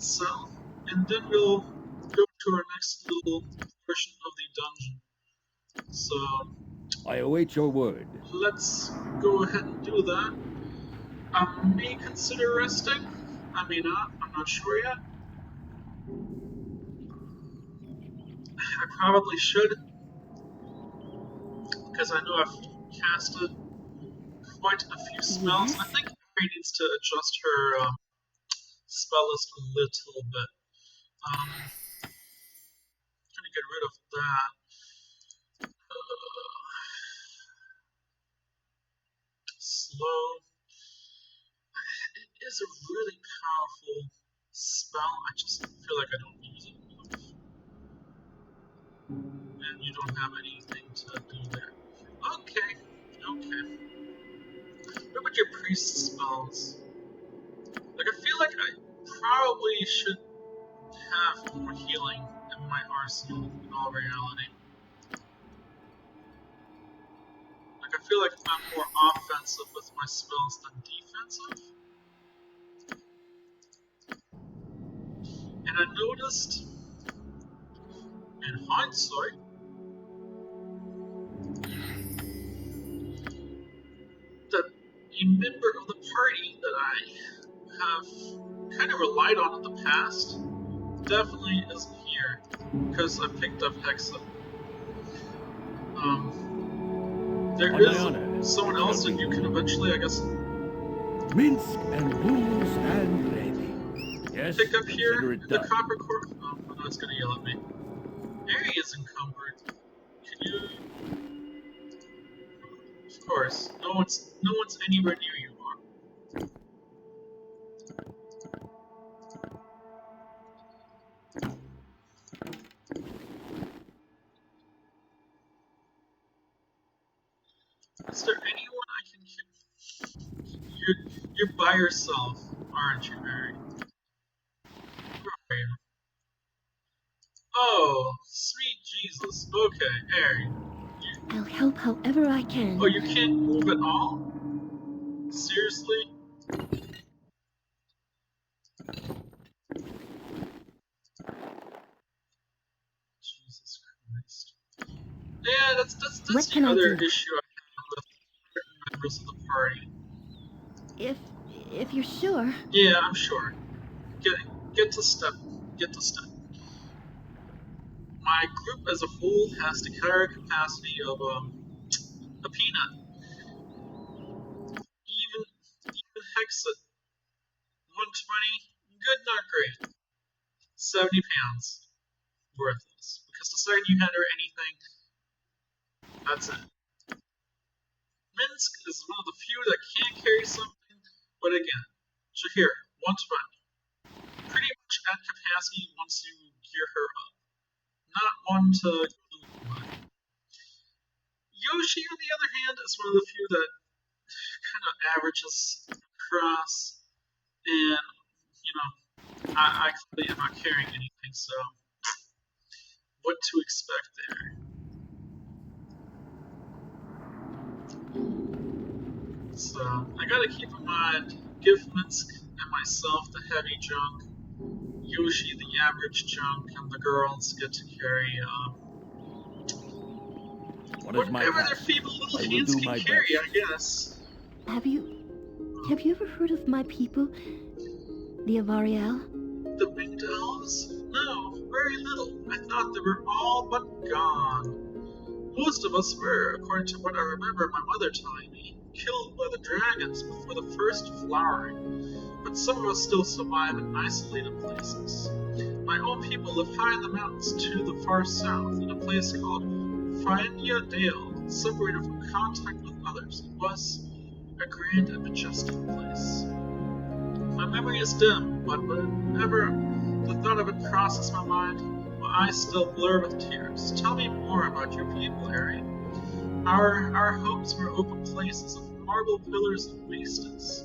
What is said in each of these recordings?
cell, and then we'll go to our next little portion of the dungeon. So I await your word. let's go ahead and do that. I may consider resting. I may not. I'm not sure yet. I probably should, because I know I've casted quite a few spells. Yes? I think Mary needs to adjust her spell list a little bit. Trying to get rid of that. Slow. It is a really powerful spell. I just feel like I don't use it enough. And you don't have anything to do there. Okay. What about your priest spells? Like, I feel like I probably should have more healing in my arsenal in all reality. Like, I feel like I'm more offensive with my spells than defensive. And I noticed, in hindsight, that a member of the party that I have kind of relied on in the past definitely isn't here, because I picked up Hexa. There is someone else that you can eventually, I guess, Minsk and booze and ready. Yes, pick up here consider in it the done. copper core. Oh, no, it's gonna yell at me. Area is encumbered. Can you? Of course, no one's anywhere near you. Is there anyone I can kill? You're by yourself, aren't you, Mary? Where are you? Oh, sweet Jesus. Okay, Mary. I'll help however I can. Oh, you can't move at all? Seriously? Jesus Christ. Yeah, that's What the can I other do? issue I have with certain members of the party. If you're sure. Yeah, I'm sure. Get to step. Get to step. My group as a whole has the carry capacity of a peanut. Even Hexit. 120, good, not great. 70 pounds. Worthless. Because the second you enter anything, that's it. Minsk is one of the few that can carry something, but again, Shahira, 120. Pretty much at capacity once you gear her up. Not one to lose by. Yoshi, on the other hand, is one of the few that kind of averages across, and, you know, I clearly am not carrying anything, so what to expect there. So, I gotta keep in mind, give Minsk and myself the heavy junk, Yoshi the average junk, and the girls get to carry, whatever their feeble little hands can carry, I guess. Have you ever heard of my people, the Avariel? The winged elves? No, very little. I thought they were all but gone. Most of us were, according to what I remember my mother telling me, killed by the dragons before the first flowering, but some of us still survive in isolated places. My own people live high in the mountains to the far south, in a place called Fiendia Dale, separated from contact with others. It was a grand and majestic place. My memory is dim, but whenever the thought of it crosses my mind, my eyes still blur with tears. Tell me more about your people, Harry. Our homes were open places of marble pillars and basements,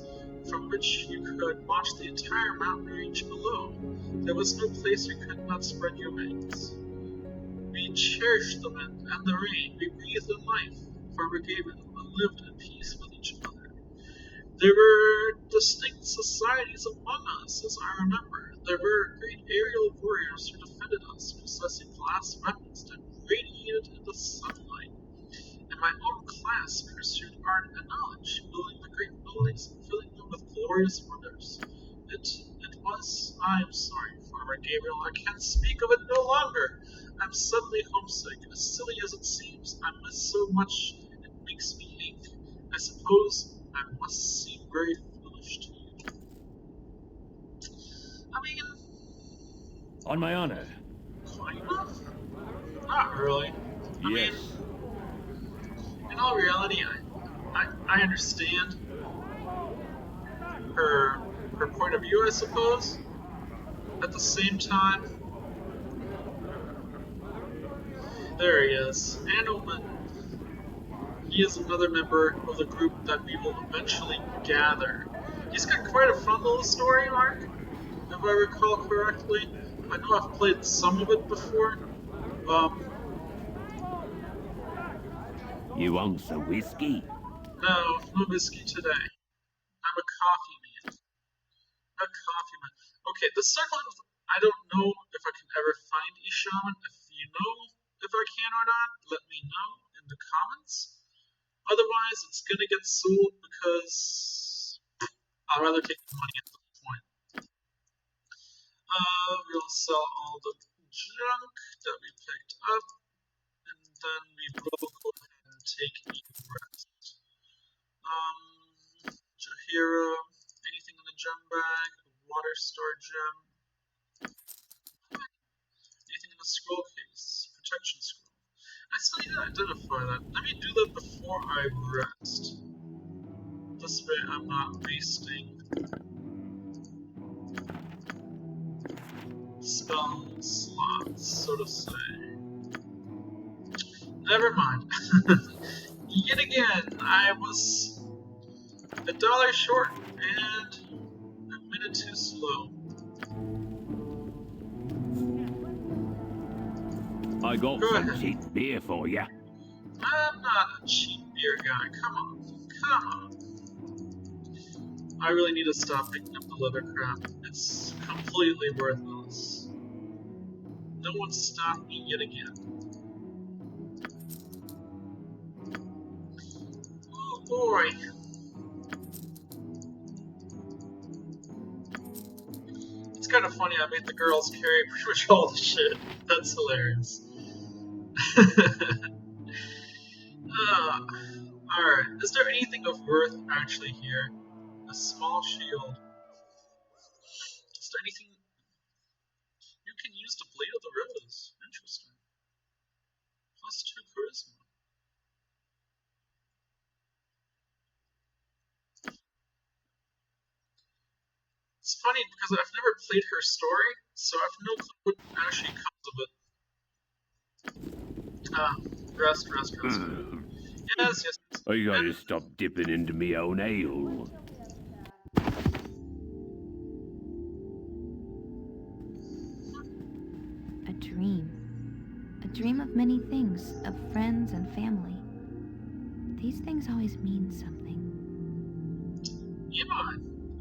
from which you could watch the entire mountain range below. There was no place you could not spread your wings. We cherished the wind and the rain. We breathed in life, for we gave it and lived in peace with each other. There were distinct societies among us, as I remember. there were great aerial warriors who defended us, possessing glass weapons that radiated in the sunlight. And my own class pursued art and knowledge, building the great buildings and filling them with glorious wonders. It was. I'm sorry, Farmer Gabriel, I can't speak of it no longer. I'm suddenly homesick, and as silly as it seems, I miss so much it makes me ache. I suppose I must seem very foolish to you. I mean, On my honor. kind of? Not really. I mean, Yes. in all reality, I understand her her point of view, I suppose. At the same time, there he is, Andelman. He is another member of the group that we will eventually gather. He's got quite a fun little story arc, if I recall correctly. I know I've played some of it before. You want some whiskey? No whiskey today. I'm a coffee man. A coffee man. Okay, the circle of... I don't know if I can ever find a shaman. If you know if I can or not, let me know in the comments. Otherwise, it's gonna get sold because I'd rather take the money at this point. We'll sell all the junk that we picked up, and then we will go ahead and take a rest. Jahira, anything in the gem bag? Water store gem. Anything in the scroll case? Protection scroll. I still need to identify that. Let me do that before I rest. This way I'm not wasting spell slots, so to say. Never mind. Yet again, I was $1 short and a minute too slow. I got Go some ahead. cheap beer for you. I'm not a cheap beer guy. Come on. Come on. I really need to stop picking up the leather crap. It's completely worthless. No one stopped me yet again. Oh boy. It's kind of funny I made the girls carry pretty much all the shit. That's hilarious. Alright, is there anything of worth actually here? A small shield. Is there anything... You can use the Blade of the Rose. Interesting. Plus 2 charisma. It's funny because I've never played her story, so I have no clue what actually comes of it. Rest. Yes. I gotta stop dipping into me own ale. A dream. A dream of many things, of friends and family. These things always mean something, Yeah,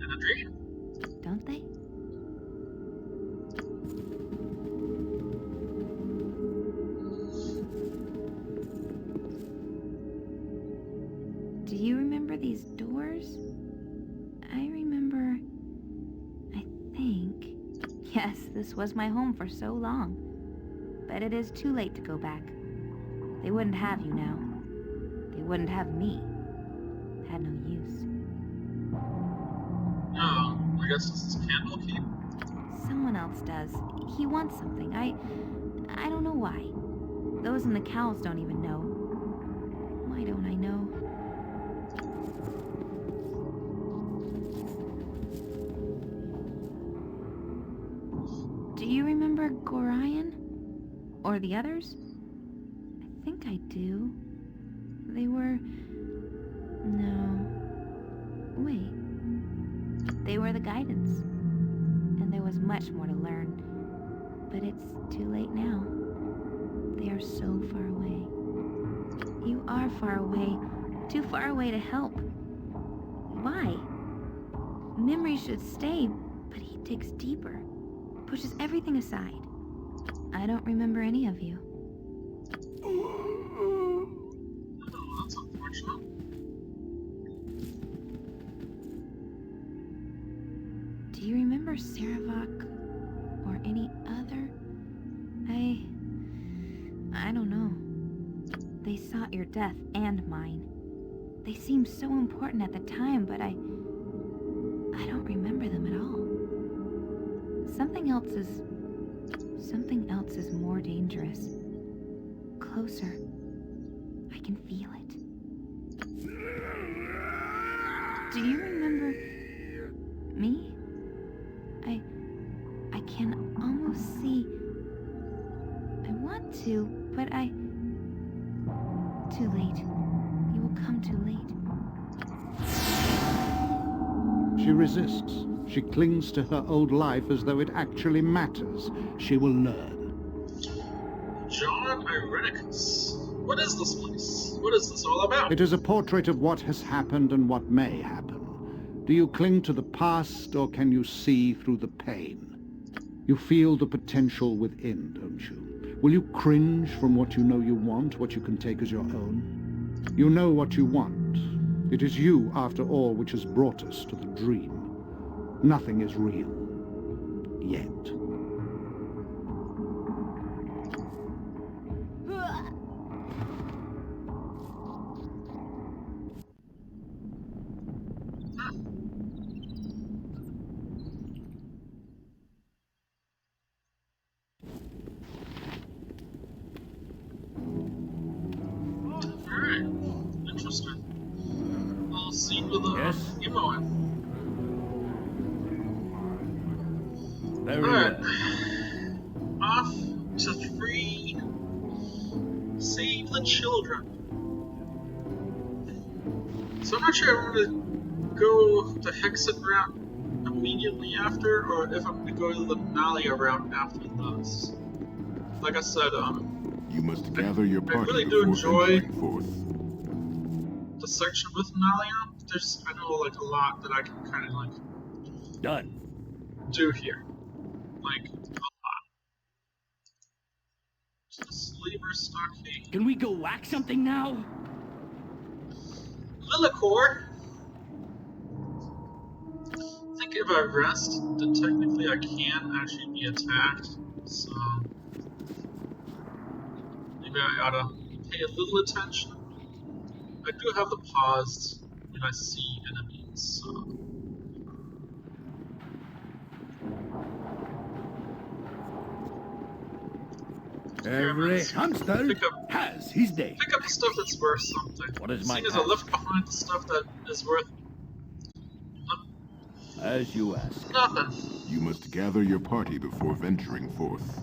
in a dream. don't they? Do you remember these doors? I remember... I think... Yes, this was my home for so long. But it is too late to go back. They wouldn't have you now. They wouldn't have me. Had no use. Oh, I guess this is Candlekeep? Someone else does. He wants something. I don't know why. Those in the cows don't even know. Why don't I know? Do you remember Gorion? Or the others? I think I do. They were... No. Wait. They were the guidance. And there was much more to learn. But it's too late now. They are so far away. You are far away. Too far away to help. Why? Memory should stay, but he digs deeper. pushes everything aside. I don't remember any of you. Oh, that's unfortunate. Do you remember Saravak or any other? I don't know. They sought your death and mine. They seemed so important at the time, but I don't remember them at all. Something else is more dangerous. Closer. I can feel it. Do you remember me? I can almost see. I want to, but too late. You will come too late. She resists. She clings to her old life as though it actually matters. She will learn. John Irenicus. What is this place? What is this all about? It is a portrait of what has happened and what may happen. Do you cling to the past, or can you see through the pain? You feel the potential within, don't you? Will you cringe from what you know you want, what you can take as your own? You know what you want. It is you, after all, which has brought us to the dream. Nothing is real. Yet. Alright. Interesting. I'll see with the Yes? Imoen. Very Alright. well. Off to free. Save the children. So I'm not sure if I'm gonna go the Hexen route immediately after, or if I'm gonna go the Nalia route after this. Like I said, You must gather your I party really do before enjoy venturing forth. the section with Nalia. There's, I know, like a lot that I can kind of like Done. do here, like a lot. Just Labor Stockade, Can we go whack something now? Lillicor. I think if I rest, then technically I can actually be attacked. So maybe I ought to pay a little attention. I do have the paused when I see enemies, so. Every hamster Pick up has his day. Pick up the stuff that's worth something. What is my Seeing as I task? left behind the stuff that is worth As you ask. nothing. You must gather your party before venturing forth.